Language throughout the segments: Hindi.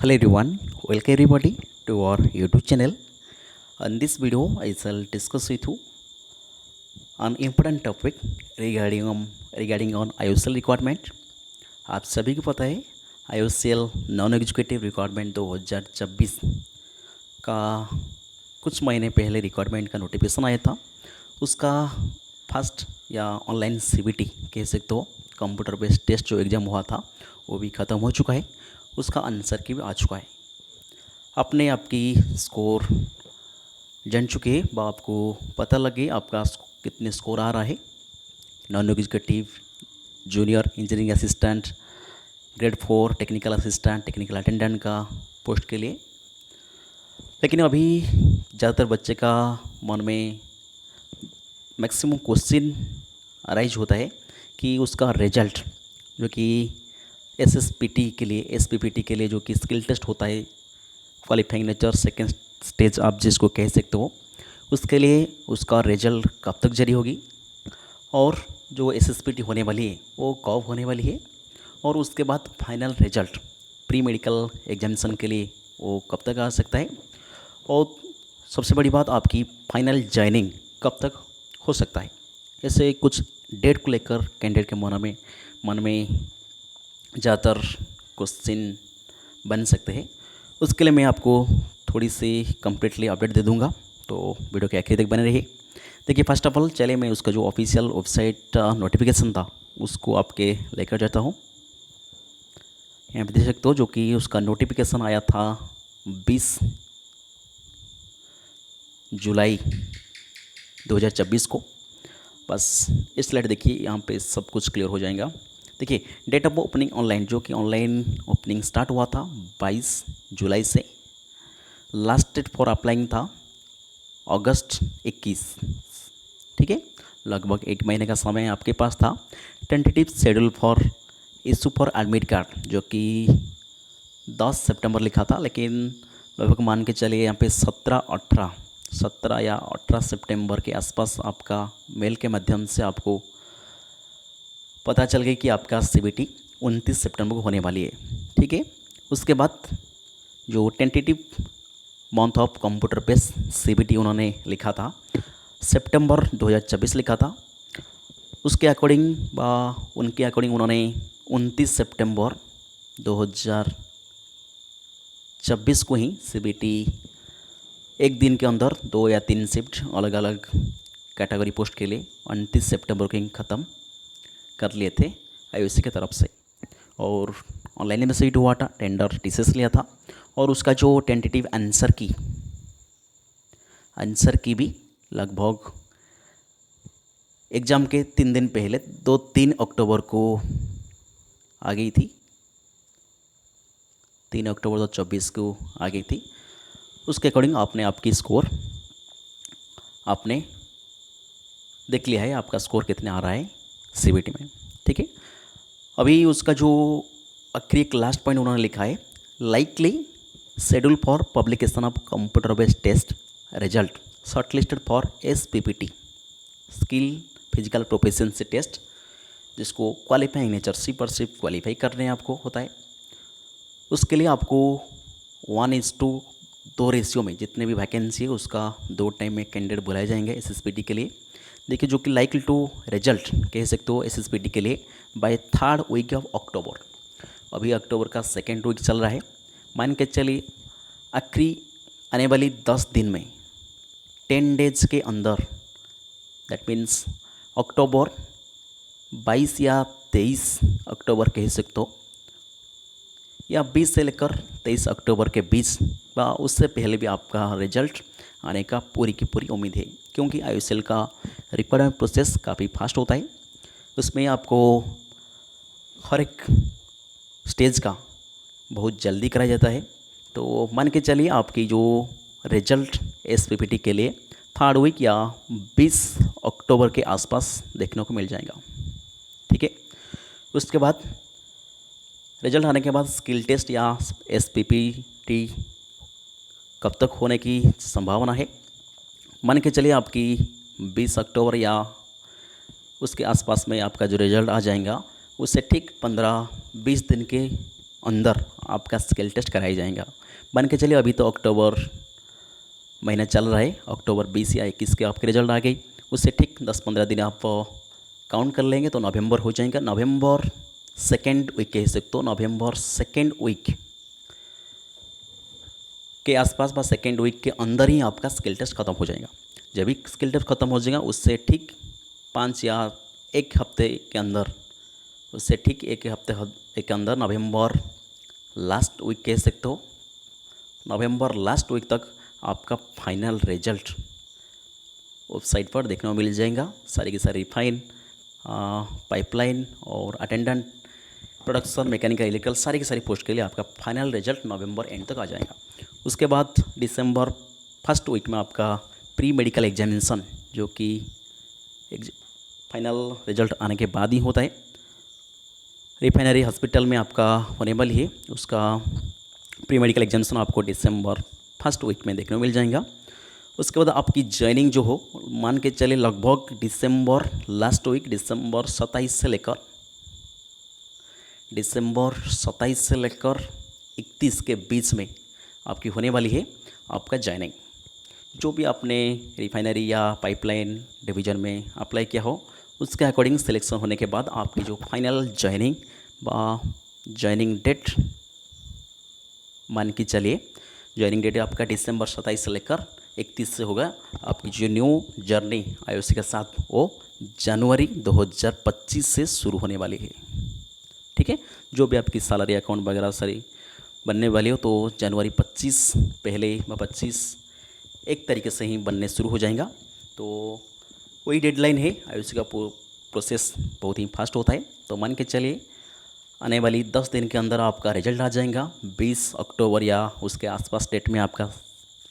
Hello everyone, welcome everybody to our YouTube channel. In this video, I shall discuss with you an important topic regarding on IOCL requirement. आप सभी को पता है IOCL नॉन एग्जीक्यूटिव रिक्वायरमेंट 2026 का कुछ महीने पहले रिक्वायरमेंट का नोटिफिकेशन आया था। उसका फर्स्ट या ऑनलाइन CBT कह सकते हो, कंप्यूटर बेस्ड टेस्ट जो एग्ज़ाम हुआ था वो भी ख़त्म हो चुका है। उसका आंसर की भी आ चुका है। अपने आपकी स्कोर जान चुके हैं, आपको पता लगे आपका कितने स्कोर आ रहा है non executive junior engineering assistant grade 4 technical assistant technical attendant का पोस्ट के लिए। लेकिन अभी ज़्यादातर बच्चे का मन में मैक्सिमम क्वेश्चन अराइज होता है कि उसका रिजल्ट जो कि SSPT के लिए SPPT के लिए जो कि स्किल टेस्ट होता है, क्वालिफाइंग नेचर सेकेंड स्टेज आप जिसको कह सकते हो, उसके लिए उसका रिजल्ट कब तक जारी होगी और जो SSPT होने वाली है वो कब होने वाली है और उसके बाद final result pre medical examination के लिए वो कब तक आ सकता है और सबसे बड़ी बात आपकी फाइनल जॉइनिंग कब तक हो सकता है। ऐसे कुछ डेट को लेकर कैंडिडेट के मन में ज़्यादातर क्वेश्चन बन सकते हैं। उसके लिए मैं आपको थोड़ी सी कम्प्लीटली अपडेट दे दूंगा, तो वीडियो के आखिर तक बने रहिए। देखिए, फर्स्ट ऑफ ऑल चलिए मैं उसका जो ऑफिशियल वेबसाइट नोटिफिकेशन था उसको आपके लेकर जाता हूँ। यहाँ पे देख सकते हो जो कि उसका नोटिफिकेशन आया था 20 जुलाई 2026 को। बस इस स्लाइड देखिए, यहाँ पे सब कुछ क्लियर हो जाएगा। देखिए, डेट ऑफ ओपनिंग ऑनलाइन जो कि ऑनलाइन ओपनिंग स्टार्ट हुआ था 22 जुलाई से। लास्ट डेट फॉर अप्लाइंग था अगस्त 21। ठीक है, लगभग 1 महीने का समय आपके पास था। Tentative schedule for issue for admit card जो कि 10 सितंबर लिखा था, लेकिन लगभग मान के चलिए यहाँ पे 17 या 18 सितंबर के आसपास आपका मेल के माध्यम से आपको पता चल गई कि आपका CBT 29 सितंबर को होने वाली है। ठीक है, उसके बाद जो tentative month of computer based CBT उन्होंने लिखा था सितंबर 2026 लिखा था। उसके अकॉर्डिंग उनके अकॉर्डिंग उन्होंने 29 सितंबर 2026 को ही CBT एक दिन के अंदर 2 या 3 शिफ्ट अलग अलग कैटेगरी पोस्ट के लिए 29 सितंबर को ही ख़त्म कर लिए थे IOC की तरफ से। और ऑनलाइन में सीट हुआ था, टेंडर TCS लिया था और उसका जो टेंटेटिव आंसर की भी लगभग एग्ज़ाम के 3 दिन पहले 3 अक्टूबर को आ गई थी। 3 अक्टूबर 2024 को आ गई थी। उसके अकॉर्डिंग आपने आपकी स्कोर आपने देख लिया है, आपका स्कोर कितने आ रहा है CBT में। ठीक है, अभी उसका जो आखिरी एक लास्ट पॉइंट उन्होंने लिखा है, likely schedule for publication of computer based test result shortlisted for SPPT skill physical proficiency test, जिसको क्वालिफाइंग नेचर पर सिर्फ क्वालिफाई करने आपको होता है। उसके लिए आपको 1:2 रेशियो में जितने भी वैकेंसी है उसका 2 टाइम में कैंडिडेट बुलाए जाएंगे SSPT के लिए। देखिए, जो कि लाइकली टू रिजल्ट कह सकते हो SSPT के लिए bye 3rd week of October. अभी अक्टूबर का 2nd वीक चल रहा है, मान के चलिए आखिरी आने वाली 10 दिन में 10 डेज के अंदर, दैट मीन्स अक्टूबर 22 या 23 अक्टूबर कह सकते हो, या 20 से लेकर 23 अक्टूबर के बीच व उससे पहले भी आपका रिजल्ट आने का पूरी की पूरी उम्मीद है, क्योंकि IOCL का रिक्वायरमेंट प्रोसेस काफ़ी फास्ट होता है। उसमें आपको हर एक स्टेज का बहुत जल्दी कराया जाता है। तो मान के चलिए आपकी जो रिजल्ट SPPT के लिए 3rd वीक या 20 अक्टूबर के आसपास देखने को मिल जाएगा। ठीक है, उसके बाद रिजल्ट आने के बाद स्किल टेस्ट या SPPT कब तक होने की संभावना है, मान के चलिए आपकी 20 अक्टूबर या उसके आसपास में आपका जो रिजल्ट आ जाएगा, उससे ठीक 15-20 दिन के अंदर आपका स्किल टेस्ट कराया जाएगा। मान के चलिए अभी तो अक्टूबर महीना चल रहा है, अक्टूबर 20 या 21 के आपके रिजल्ट आ गई, उससे ठीक 10-15 दिन आप काउंट कर लेंगे तो नवंबर हो जाएगा। नवंबर सेकेंड वीक कह सकते हो, नवंबर सेकेंड वीक के आसपास बस सेकेंड वीक के अंदर ही आपका स्किल टेस्ट ख़त्म हो जाएगा। जब भी स्किल टेस्ट ख़त्म हो जाएगा उससे ठीक 5 या 1 हफ्ते के अंदर, उससे ठीक 1 हफ्ते के अंदर नवंबर लास्ट वीक कह सकते हो, नवंबर लास्ट वीक तक आपका फाइनल रिजल्ट वेबसाइट पर देखने को मिल जाएगा। सारी की सारी रिफाइन, पाइपलाइन और अटेंडेंट, प्रोडक्शन, मैकेनिकल, इलेक्ट्रिकल सारी की सारी पोस्ट के लिए आपका फाइनल रिजल्ट नवंबर एंड तक आ जाएगा। उसके बाद दिसंबर फर्स्ट वीक में आपका प्री मेडिकल एग्जामिनेशन, जो कि फाइनल रिजल्ट आने के बाद ही होता है, रिफाइनरी हॉस्पिटल में आपका होने वाली है। उसका प्री मेडिकल एग्जामिनेशन आपको दिसंबर फर्स्ट वीक में देखने को मिल जाएगा। उसके बाद आपकी ज्वाइनिंग जो हो, मान के चले लगभग दिसंबर लास्ट वीक, दिसंबर 27 से लेकर 31 के बीच में आपकी होने वाली है आपका ज्वाइनिंग। जो भी आपने रिफाइनरी या पाइपलाइन डिवीज़न में अप्लाई किया हो उसके अकॉर्डिंग सिलेक्शन होने के बाद आपकी जो फाइनल ज्वाइनिंग ज्वाइनिंग डेट मान के चलिए, ज्वाइनिंग डेट आपका दिसंबर 27 से लेकर 31 से होगा। आपकी जो न्यू जर्नी आईओसी के साथ वो जनवरी 2025 से शुरू होने वाली है। ठीक है, जो भी आपकी सैलरी अकाउंट वगैरह सारी बनने वाली हो तो जनवरी 25 पहले व 25 एक तरीके से ही बनने शुरू हो जाएगा। तो वही डेडलाइन है। आईओसी का प्रोसेस बहुत ही फास्ट होता है। तो मान के चलिए आने वाली 10 दिन के अंदर आपका रिजल्ट आ जाएगा। 20 अक्टूबर या उसके आसपास डेट में आपका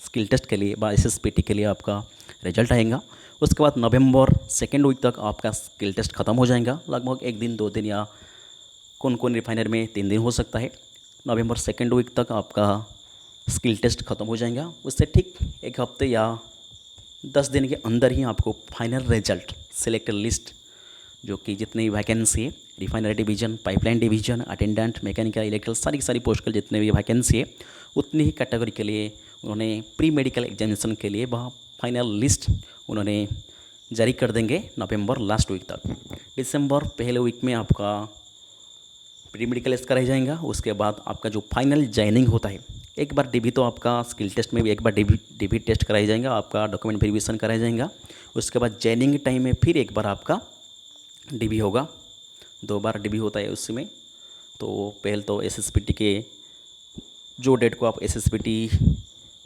स्किल टेस्ट के लिए व एसएसपीटी के लिए आपका रिजल्ट आएगा। उसके बाद नवंबर सेकेंड वीक तक आपका स्किल टेस्ट ख़त्म हो जाएगा। लगभग 1 दिन 2 दिन या कौन रिफाइनर में 3 दिन हो सकता है। नवंबर सेकेंड वीक तक आपका स्किल टेस्ट ख़त्म हो जाएगा। उससे ठीक 1 हफ्ते या 10 दिन के अंदर ही आपको फाइनल रिजल्ट सिलेक्टेड लिस्ट, जो कि जितनी वैकेंसी है refinery division, pipeline division, attendant, mechanical, electrical सारी की सारी पोस्ट के जितने भी वैकेंसी है उतनी ही कैटेगरी के लिए उन्होंने प्री मेडिकल एग्जामिनेशन के लिए वह फाइनल लिस्ट उन्होंने जारी कर देंगे नवंबर लास्ट वीक तक। दिसंबर पहले वीक में आपका प्री मेडिकल टेस्ट कराया जाएगा। उसके बाद आपका जो फाइनल ज्वाइनिंग होता है, एक बार डीबी तो आपका स्किल टेस्ट में भी एक बार डीबी टेस्ट कराया जाएगा, आपका डॉक्यूमेंट वेरिफिकेशन कराया जाएगा। उसके बाद ज्वाइनिंग टाइम में फिर एक बार आपका डीबी होगा, 2 बार डीबी होता है उसमें। तो पहले तो एसएसपीटी के जो डेट को आप एसएसपीटी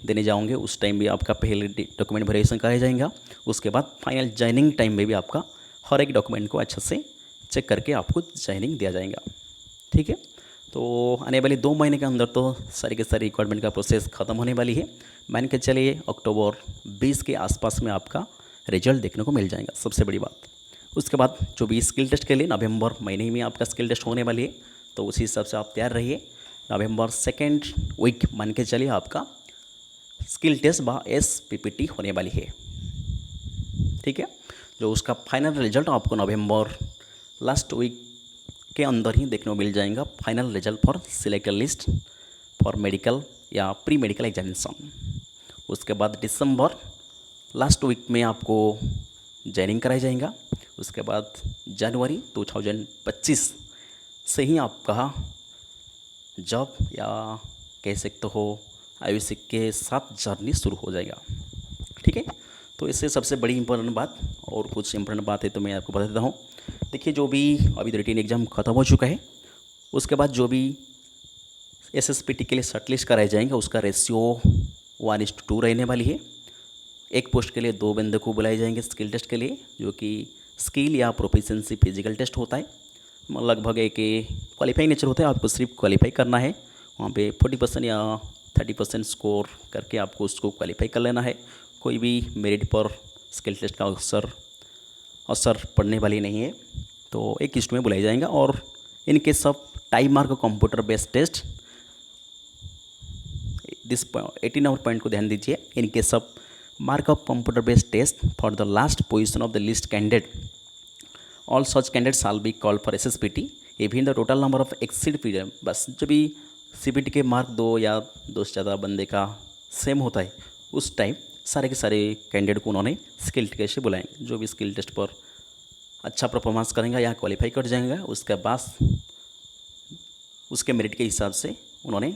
देने जाओगे उस टाइम भी आपका पहले डॉक्यूमेंट वेरिफिकेशन कराया जाएगा। उसके बाद फाइनल ज्वाइनिंग टाइम में भी आपका हर एक डॉक्यूमेंट को अच्छे से चेक करके आपको ज्वाइनिंग दिया जाएगा। ठीक है, तो आने वाले 2 महीने के अंदर तो सारी के सारी रिक्वायरमेंट का प्रोसेस ख़त्म होने वाली है। मान के चलिए अक्टूबर 20 के आसपास में आपका रिजल्ट देखने को मिल जाएगा, सबसे बड़ी बात। उसके बाद जो भी स्किल टेस्ट के लिए नवंबर महीने में आपका स्किल टेस्ट होने वाली है, तो उसी हिसाब से आप तैयार रहिए। नवंबर सेकेंड वीक मान के चलिए आपका स्किल टेस्ट व एसपीपीटी होने वाली है। ठीक है, जो उसका फाइनल रिजल्ट आपको नवंबर लास्ट वीक के अंदर ही देखने को मिल जाएगा। Final result for selected list for medical या प्री मेडिकल एग्जामिनेशन। उसके बाद दिसंबर लास्ट वीक में आपको ज्वाइनिंग कराया जाएगा। उसके बाद जनवरी 2025 से ही आपका जॉब या कह सकते हो आईओसी के साथ जर्नी शुरू हो जाएगा। ठीक है, तो इससे सबसे बड़ी इंपॉर्टेंट बात और कुछ इंपॉर्टेंट बात है तो मैं आपको बता देता हूँ। देखिए, जो भी अभी रिटन एग्ज़ाम ख़त्म हो चुका है, उसके बाद जो भी एसएसपीटी के लिए शॉर्टलिस्ट कराए जाएंगे उसका रेशियो 1:2 रहने वाली है। एक पोस्ट के लिए 2 बंदे को बुलाए जाएंगे स्किल टेस्ट के लिए, जो कि स्किल या प्रोफिशिएंसी फिजिकल टेस्ट होता है। लगभग एक क्वालिफाइंग नेचर होता है, आपको सिर्फ क्वालिफाई करना है। वहाँ पे 40% या 30% स्कोर करके आपको उसको क्वालिफाई कर लेना है। कोई भी मेरिट पर स्किल टेस्ट का असर पड़ने वाली नहीं है। तो एक लिस्ट में बुलाया जाएगा। और in case of time mark computer based test, this 18 number point को ध्यान दीजिए। In case of mark of computer based test for the last position of the list candidate, all such candidates shall be called for SSPT even the total number of exceed period, बस जब भी सीबीटी के मार्क 2 या 2 से ज़्यादा बंदे का सेम होता है उस टाइम सारे के सारे कैंडिडेट को उन्होंने स्किल टेस्ट से बुलाएंगे। जो भी स्किल टेस्ट पर अच्छा परफॉर्मेंस करेंगे या क्वालिफाई कर जाएंगे उसके बाद उसके मेरिट के हिसाब से उन्होंने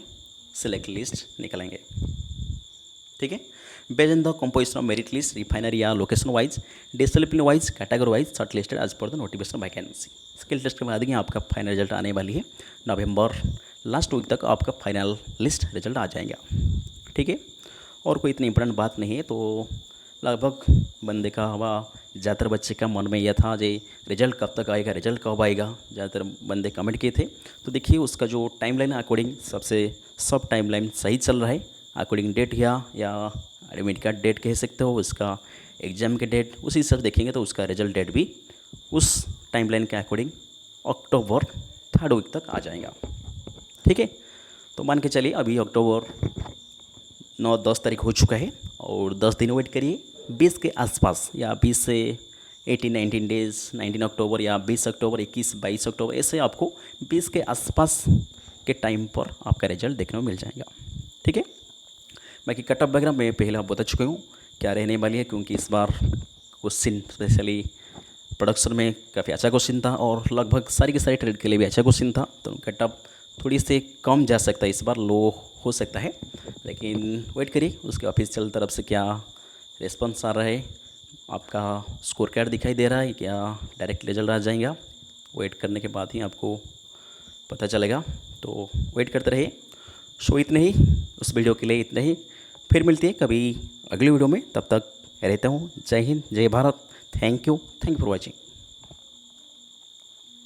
सिलेक्ट लिस्ट निकालेंगे। ठीक है, based on the composition of merit list refinery या location wise discipline wise category wise short listed as per the notification vacancy. Skill test के बाद ही आपका फाइनल रिजल्ट आने वाली है। नवंबर लास्ट वीक तक आपका फाइनल लिस्ट रिजल्ट आ जाएगा। ठीक है, और कोई इतनी इंपॉर्टेंट बात नहीं है। तो लगभग बंदे का हवा ज़्यादातर बच्चे का मन में यह था जे रिजल्ट कब तक आएगा, रिजल्ट कब आएगा, ज़्यादातर बंदे कमेंट किए थे। तो देखिए उसका जो टाइमलाइन अकॉर्डिंग सब टाइमलाइन सही चल रहा है। अकॉर्डिंग डेट या एडमिट कार्ड डेट कह सकते हो, उसका एग्ज़ाम के डेट उसी हिसाब से देखेंगे तो उसका रिजल्ट डेट भी उस टाइमलाइन के अकॉर्डिंग अक्टूबर 3rd वीक तक आ जाएगा। ठीक है, तो मान के चलिए अभी अक्टूबर 9-10 तारीख हो चुका है और 10 दिन वेट करिए। 20 के आसपास या 20 से 18-19 डेज, 19 अक्टूबर या 20 अक्टूबर, 21-22 अक्टूबर, ऐसे आपको 20 के आसपास के टाइम पर आपका रिजल्ट देखने को मिल जाएगा। ठीक है, बाकी कट ऑफ वगैरह मैं पहले आप बता चुका हूँ क्या रहने वाली है, क्योंकि इस बार क्वेश्चन स्पेशली प्रोडक्शन में काफ़ी अच्छा क्वेश्चन था और लगभग सारी के सारी ट्रेड के लिए भी अच्छा क्वेश्चन था। तो कट ऑफ थोड़ी से कम जा सकता है, इस बार लो हो सकता है, लेकिन वेट करिए उसके ऑफिशियल तरफ से क्या रिस्पॉन्स आ रहा है, आपका स्कोर कार्ड दिखाई दे रहा है क्या, डायरेक्ट रिजल्ट आ जाएगा। वेट करने के बाद ही आपको पता चलेगा, तो वेट करते रहिए। सो इतना ही उस वीडियो के लिए, इतना ही। फिर मिलती है कभी अगली वीडियो में, तब तक रहता हूँ। जय हिंद, जय Bharat. Thank you for watching.